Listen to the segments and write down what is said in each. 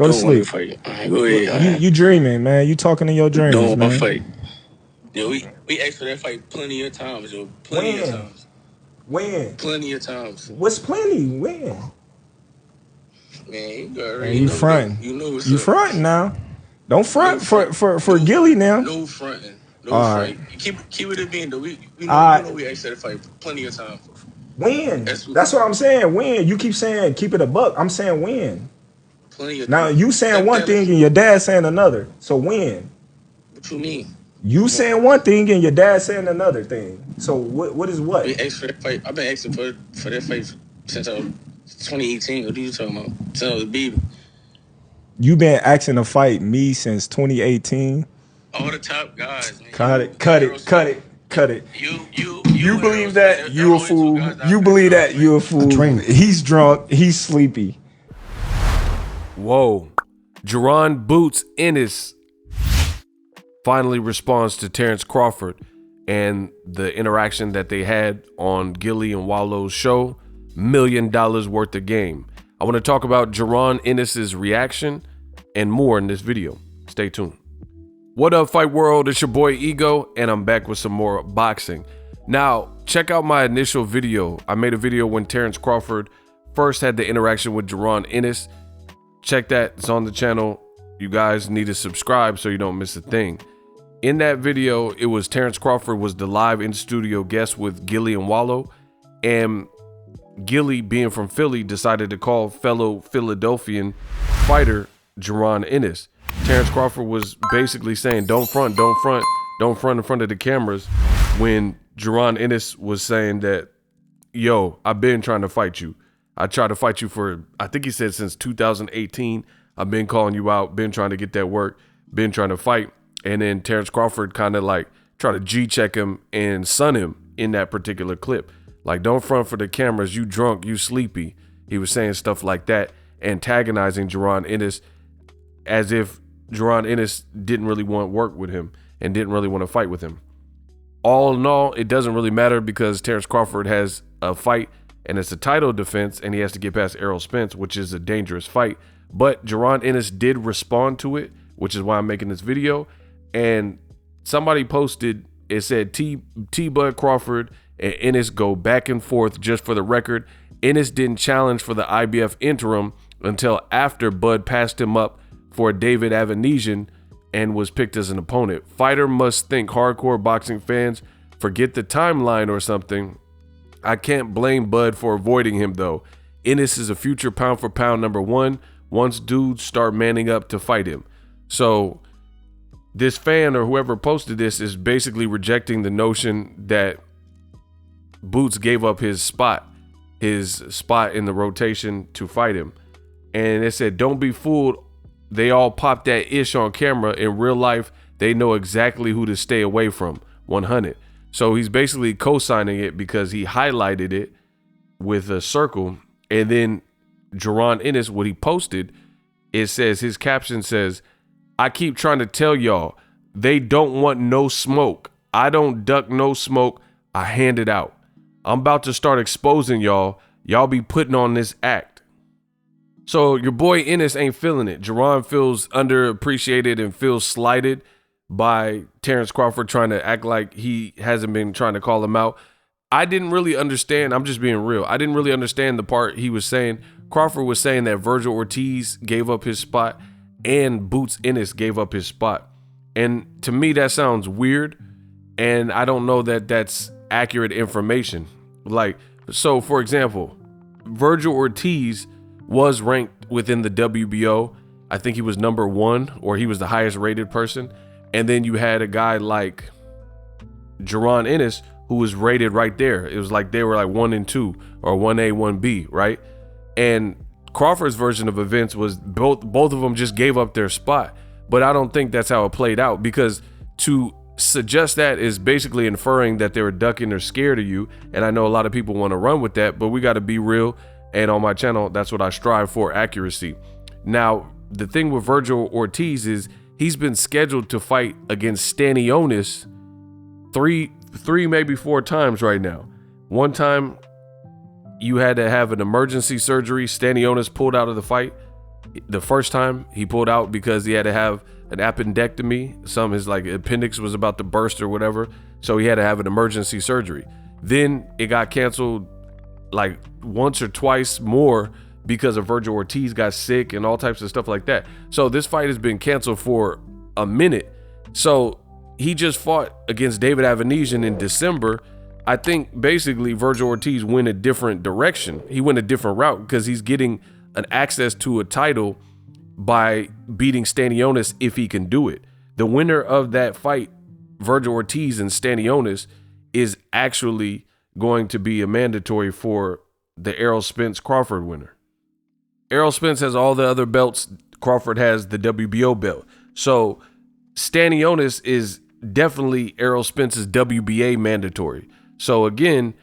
Go to Don't want to sleep. fight. All right, go ahead. You dreaming, man. You talking in your dreams, Don't want to man. fight. Yo, we asked for that fight plenty of times, yo. Plenty of times. When? Plenty of times. What's plenty? When? Man, you already Hey, you know. fronting. You know what's You up. fronting now. Don't front No for Gilly now. No fronting. No All fight. right. Keep it a being though. We know, we asked for that fight plenty of times. When? That's what I'm saying. When? You keep saying keep it a buck. I'm saying when. Plenty of Now you saying one thing and your dad saying another. So when? What you mean? You saying one thing and your dad saying another thing. So what is what? We asked for that fight. I've been asking for that fight since 2018. What are you talking about? Since I was a baby. You been asking to fight me since 2018. All the top guys, man. Cut it. You believe that? You a fool. You believe that? You a fool. He's drunk. He's sleepy. Whoa. Jaron Boots Ennis finally responds to Terence Crawford and the interaction that they had on Gilly and Wallow's show, $1 million worth of game. I want to talk about Jaron Ennis's reaction and more in this video. Stay tuned. What up, Fight World? It's your boy Ego, and I'm back with some more boxing. Now, check out my initial video. I made a video when Terence Crawford first had the interaction with Jaron Ennis. Check that. It's on the channel. You guys need to subscribe so you don't miss a thing. In that video, it was Terence Crawford was the live in-studio guest with Gilly and Wallow, and Gilly, being from Philly, decided to call fellow Philadelphian fighter Jaron Ennis. Terence Crawford was basically saying, don't front in front of the cameras, when Jaron Ennis was saying that, yo, I've been trying to fight you. I tried to fight you for, I think he said since 2018. I've been calling you out, been trying to get that work, been trying to fight. And then Terence Crawford kind of like tried to G-check him and sun him in that particular clip. Like, don't front for the cameras, you drunk, you sleepy. He was saying stuff like that, antagonizing Jaron Ennis as if Jaron Ennis didn't really want to work with him and didn't really want to fight with him. All in all, it doesn't really matter because Terence Crawford has a fight and it's a title defense and he has to get past Errol Spence, which is a dangerous fight. But Jaron Ennis did respond to it, which is why I'm making this video. And somebody posted, it said T-Bud Crawford and Ennis go back and forth. Just for the record, Ennis didn't challenge for the IBF interim until after Bud passed him up for David Avanesian and was picked as an opponent. Fighter must think hardcore boxing fans forget the timeline or something. I can't blame Bud for avoiding him though. Ennis is a future pound for pound #1 once dudes start manning up to fight him. So this fan or whoever posted this is basically rejecting the notion that Boots gave up his spot in the rotation to fight him. And it said, don't be fooled. They all pop that ish on camera. In real life, they know exactly who to stay away from. 100. So he's basically co-signing it because he highlighted it with a circle. And then Jaron Ennis, what he posted, it says, his caption says, I keep trying to tell y'all, they don't want no smoke. I don't duck no smoke. I hand it out. I'm about to start exposing y'all. Y'all be putting on this act. So your boy Ennis ain't feeling it. Jaron feels underappreciated and feels slighted by Terence Crawford trying to act like he hasn't been trying to call him out. I didn't really understand. I'm just being real. I didn't really understand the part he was saying. Crawford was saying that Virgil Ortiz gave up his spot and Boots Ennis gave up his spot. And to me, that sounds weird. And I don't know that that's accurate information. Like, so for example, Virgil Ortiz was ranked within the WBO. I think he was #1, or he was the highest rated person. And then you had a guy like Jaron Ennis who was rated right there. It was like they were like 1 and 2 or 1A, 1B, right? And Crawford's version of events was both of them just gave up their spot. But I don't think that's how it played out, because to suggest that is basically inferring that they were ducking or scared of you. And I know a lot of people want to run with that, but we got to be real. And on my channel, that's what I strive for, accuracy. Now, the thing with Virgil Ortiz is he's been scheduled to fight against Stanionis three, maybe 4 times right now. One time you had to have an emergency surgery. Stanionis pulled out of the fight. The first time he pulled out because he had to have an appendectomy. His like appendix was about to burst or whatever. So he had to have an emergency surgery. Then it got canceled like once or twice more because of Virgil Ortiz got sick and all types of stuff like that. So this fight has been canceled for a minute. So he just fought against David Avanesian in December. I think basically Virgil Ortiz went a different direction. He went a different route because he's getting an access to a title by beating Stanionis if he can do it. The winner of that fight, Virgil Ortiz and Stanionis, is actually going to be a mandatory for the Errol Spence Crawford winner. Errol Spence has all the other belts. Crawford has the WBO belt. So Stanionis is definitely Errol Spence's WBA mandatory. So again,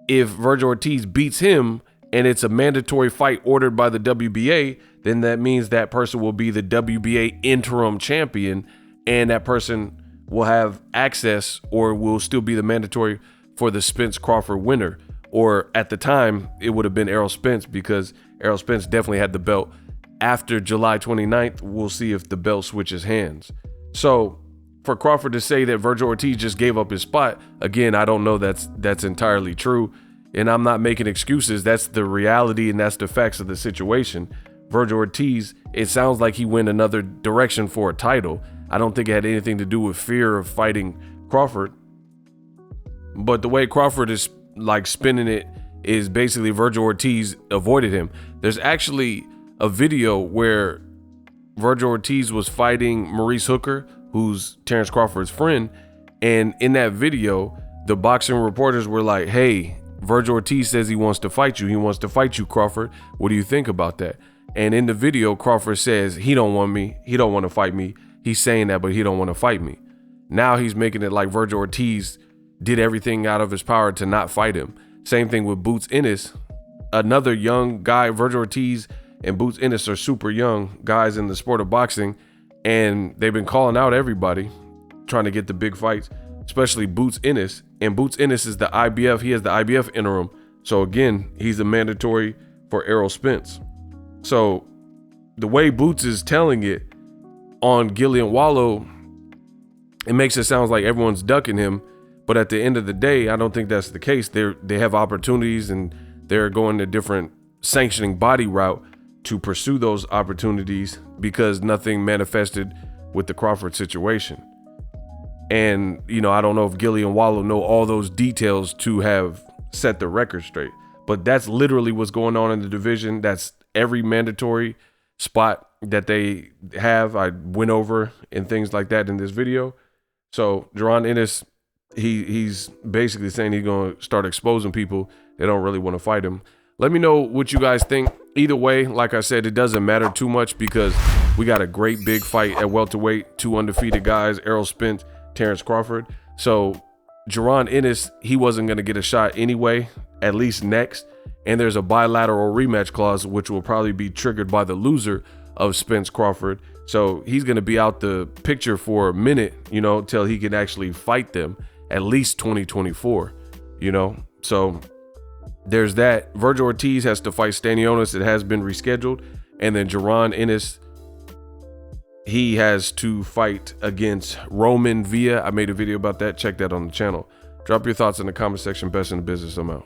if Virgil Ortiz beats him and it's a mandatory fight ordered by the WBA, then that means that person will be the WBA interim champion, and that person will have access or will still be the mandatory for the Spence Crawford winner. Or at the time, it would have been Errol Spence because Errol Spence definitely had the belt. After July 29th, we'll see if the belt switches hands. So for Crawford to say that Virgil Ortiz just gave up his spot, again, I don't know that's entirely true. And I'm not making excuses. That's the reality and that's the facts of the situation. Virgil Ortiz, it sounds like he went another direction for a title. I don't think it had anything to do with fear of fighting Crawford. But the way Crawford is like spinning it is basically Virgil Ortiz avoided him. There's actually a video where Virgil Ortiz was fighting Maurice Hooker, who's Terence Crawford's friend. And in that video, the boxing reporters were like, hey, Virgil Ortiz says he wants to fight you. He wants to fight you, Crawford. What do you think about that? And in the video, Crawford says he don't want me. He don't want to fight me. He's saying that, but he don't want to fight me. Now he's making it like Virgil Ortiz did everything out of his power to not fight him. Same thing with Boots Ennis, another young guy. Virgil Ortiz and Boots Ennis are super young guys in the sport of boxing, and they've been calling out everybody trying to get the big fights, especially Boots Ennis. And Boots Ennis is the IBF. He has the IBF interim. So again, he's a mandatory for Errol Spence. So the way Boots is telling it on Gillian Wallow, it makes it sound like everyone's ducking him. But at the end of the day, I don't think that's the case. They have opportunities and they're going a different sanctioning body route to pursue those opportunities because nothing manifested with the Crawford situation. And, you know, I don't know if Gillian Wallow know all those details to have set the record straight, but that's literally what's going on in the division. That's every mandatory spot that they have. I went over and things like that in this video. So Jaron Ennis, he's basically saying he's going to start exposing people that don't really want to fight him. Let me know what you guys think. Either way, like I said, it doesn't matter too much because we got a great big fight at welterweight. 2 undefeated guys, Errol Spence, Terence Crawford. So Jaron Ennis, he wasn't going to get a shot anyway, at least next. And there's a bilateral rematch clause, which will probably be triggered by the loser of Spence Crawford. So he's going to be out the picture for a minute, you know, till he can actually fight them, at least 2024, you know. So there's that. Virgil Ortiz has to fight Stanionis. It has been rescheduled. And then Jaron Ennis, he has to fight against Roman Villa. I made a video about that. Check that on the channel. Drop your thoughts in the comment section. Best in the business. I'm out.